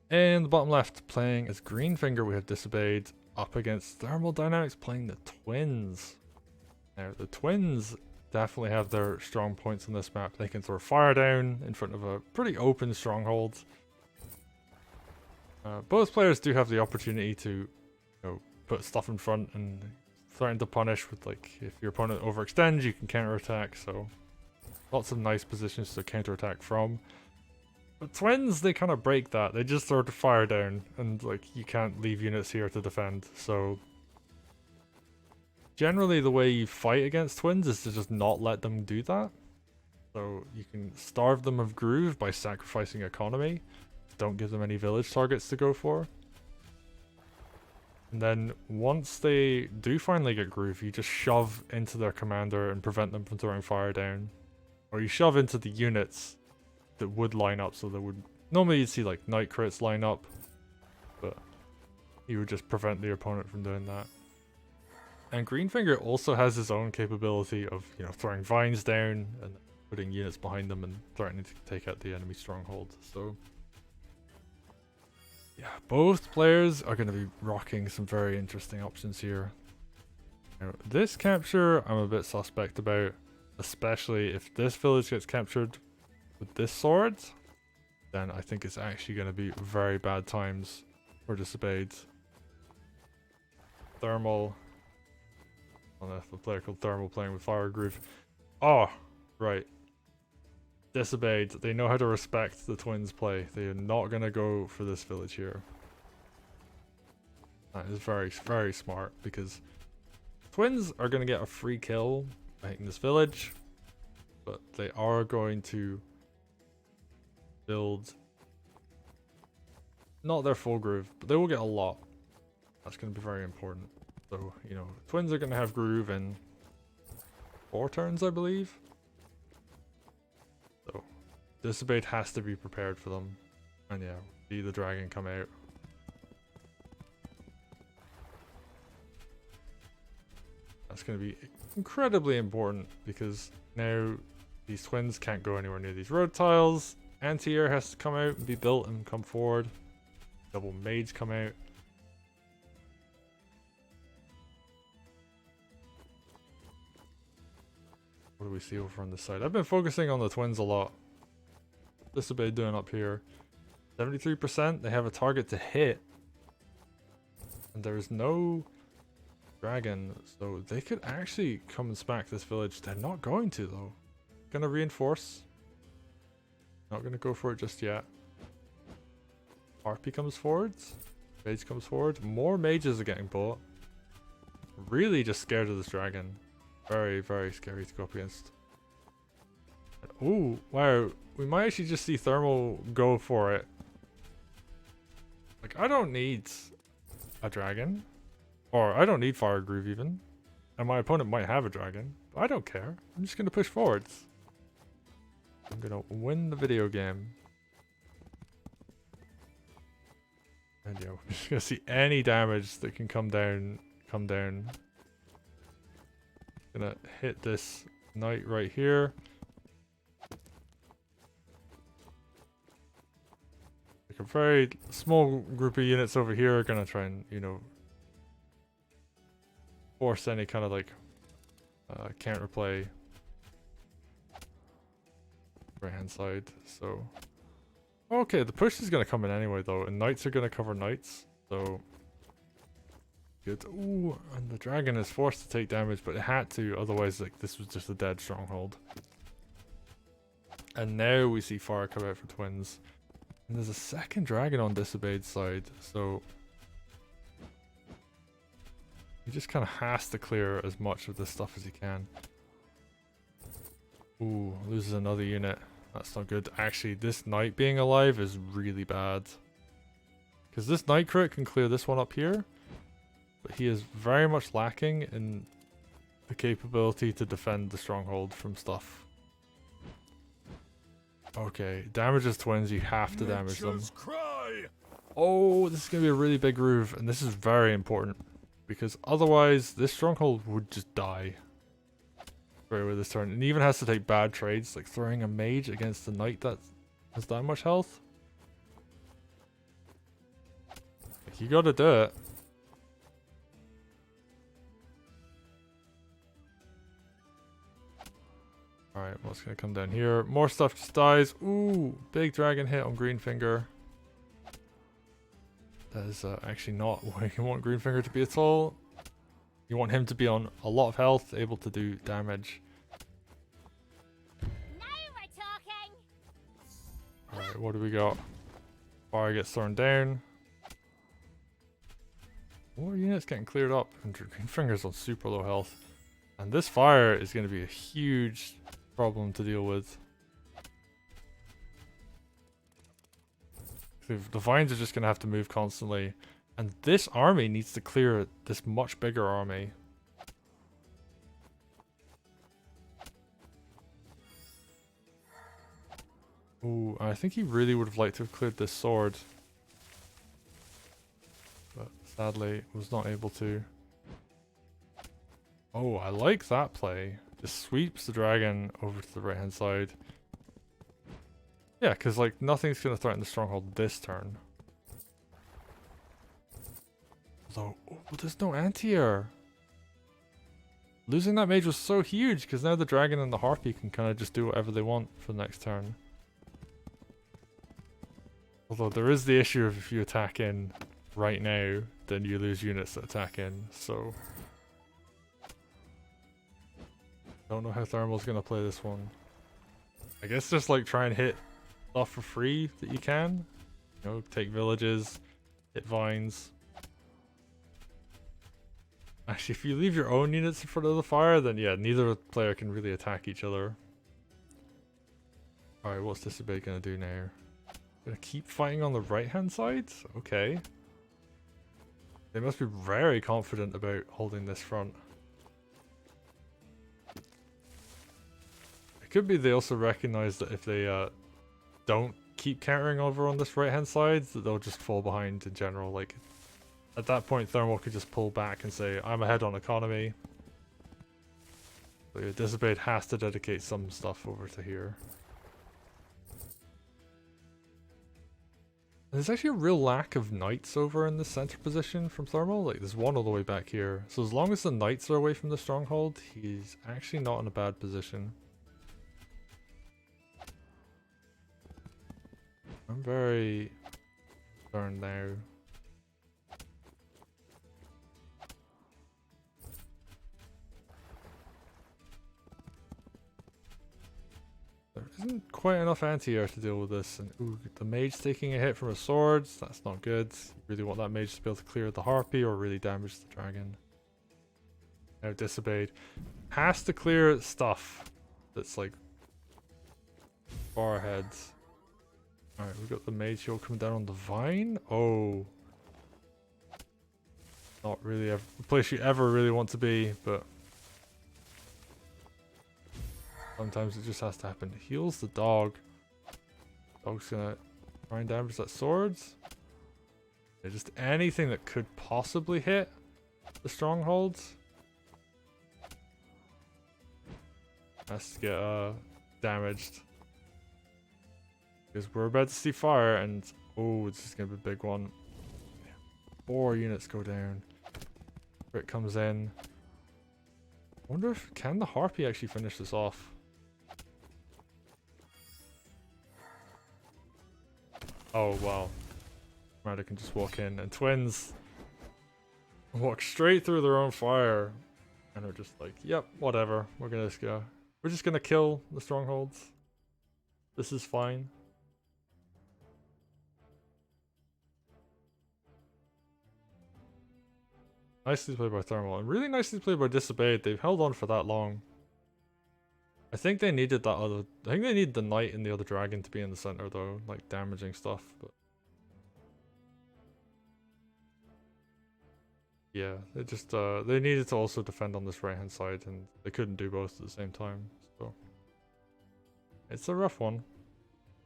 In the bottom left, playing as Greenfinger, we have Disobeyed up against Thermaldynamics playing the Twins. Now, the Twins definitely have their strong points on this map. They can throw fire down in front of a pretty open stronghold. Both players do have the opportunity to, put stuff in front and threaten to punish with, like, if your opponent overextends, you can counterattack. So, lots of nice positions to counterattack from. But Twins, they kind of break that. They just throw the fire down, and like you can't leave units here to defend. So generally the way you fight against Twins is to just not let them do that. So you can starve them of groove by sacrificing economy. Don't give them any village targets to go for. And then once they do finally get groove, you just shove into their commander and prevent them from throwing fire down. Or you shove into the units that would line up, so that would normally you'd see like night crits line up, but you would just prevent the opponent from doing that. And Greenfinger also has his own capability of, throwing vines down and putting units behind them and threatening to take out the enemy stronghold. So yeah, both players are going to be rocking some very interesting options here. Now, this capture I'm a bit suspect about, especially if this village gets captured with this sword, then I think it's actually going to be very bad times for Disobeyed. Thermal. The player called Thermal playing with Wargroove. Oh, right. Disobeyed. They know how to respect the Twins play. They are not going to go for this village here. That is very, very smart, because Twins are going to get a free kill by hitting this village, but they are going to build not their full groove, but they will get a lot. That's going to be very important. So, Twins are going to have groove in 4 turns, I believe. So, Disobeyed has to be prepared for them. And yeah, see the dragon come out. That's going to be incredibly important, because now these Twins can't go anywhere near these road tiles. Anti-air has to come out and be built and come forward. Double mage come out. What do we see over on this side? I've been focusing on the Twins a lot. Disobeyed doing up here. 73%, they have a target to hit. And there's no dragon, so they could actually come and smack this village. They're not going to, though. Gonna reinforce. Not gonna go for it just yet. RP comes forward. Mage comes forward. More mages are getting bought. Really just scared of this dragon. Very, very scary to go up against. Oh, wow. We might actually just see Thermal go for it. Like, I don't need a dragon. Or I don't need Wargroove even. And my opponent might have a dragon. But I don't care. I'm just gonna push forwards. I'm gonna win the video game. And yo, I'm just gonna see any damage that can come down. Gonna hit this knight right here. Like a very small group of units over here are gonna try and, force any kind of like counterplay right hand side. So okay, the push is gonna come in anyway though, and knights are gonna cover knights, so good. Ooh, and the dragon is forced to take damage, but it had to, otherwise like this was just a dead stronghold. And now we see fire come out for Twins, and there's a second dragon on Disobeyed side, so he just kind of has to clear as much of this stuff as he can. Ooh, loses another unit. That's not good. Actually, this knight being alive is really bad, because this knight crit can clear this one up here, but he is very much lacking in the capability to defend the stronghold from stuff. Okay, damages Twins, you have to damage them. Oh, this is going to be a really big groove, and this is very important, because otherwise this stronghold would just die right with this turn. And even has to take bad trades, like throwing a mage against a knight that has that much health. Like, you gotta do it. Alright, what's gonna come down here? More stuff just dies. Ooh, big dragon hit on Greenfinger. That is actually not where you want Greenfinger to be at all. You want him to be on a lot of health, able to do damage. Alright, what do we got? Fire gets thrown down. More units getting cleared up, and Greenfinger's on super low health. And this fire is going to be a huge problem to deal with. The vines are just going to have to move constantly. And this army needs to clear this much bigger army. Ooh, I think he really would have liked to have cleared this sword. But sadly, was not able to. Oh, I like that play. Just sweeps the dragon over to the right hand side. Yeah, because like nothing's going to threaten the stronghold this turn. Although, oh, there's no anti-air. Losing that mage was so huge because now the dragon and the harpy can kind of just do whatever they want for the next turn. Although there is the issue of if you attack in right now, then you lose units that attack in, so... Don't know how Thermal's gonna play this one. I guess just like try and hit stuff for free that you can. You know, take villages, hit vines. Actually, if you leave your own units in front of the fire, then yeah, neither player can really attack each other. Alright, what's Disobeyed gonna do now? Gonna keep fighting on the right hand side? Okay. They must be very confident about holding this front. It could be they also recognize that if they don't keep countering over on this right hand side, that they'll just fall behind in general. Like, at that point Thermal could just pull back and say, I'm ahead on economy. But yeah, Disobeyed has to dedicate some stuff over to here. There's actually a real lack of knights over in the center position from Thermal. Like, there's one all the way back here. So as long as the knights are away from the stronghold, he's actually not in a bad position. I'm very concerned now. There isn't quite enough anti-air to deal with this, and ooh, the mage taking a hit from his swords, that's not good. You really want that mage to be able to clear the harpy or really damage the dragon. Now Disobeyed has to clear stuff that's like far ahead. Alright, we've got the mage shield coming down on the vine. Oh. Not really a place you ever really want to be, but sometimes it just has to happen. Heals the dog. Dog's gonna try and damage that swords. Yeah, just anything that could possibly hit the strongholds has to get damaged. Because we're about to see fire and oh, this is gonna be a big one. 4 units go down. It comes in. I wonder if can the harpy actually finish this off? Oh wow. Meadow can just walk in, and twins walk straight through their own fire and are just like, yep, whatever. We're just gonna kill the strongholds. This is fine. Nicely played by Thermal, and really nicely played by Disobeyed. They've held on for that long. I think they needed that other... I think they need the knight and the other dragon to be in the center though, like damaging stuff, but... Yeah, they just, they needed to also defend on this right hand side, and they couldn't do both at the same time, so... It's a rough one.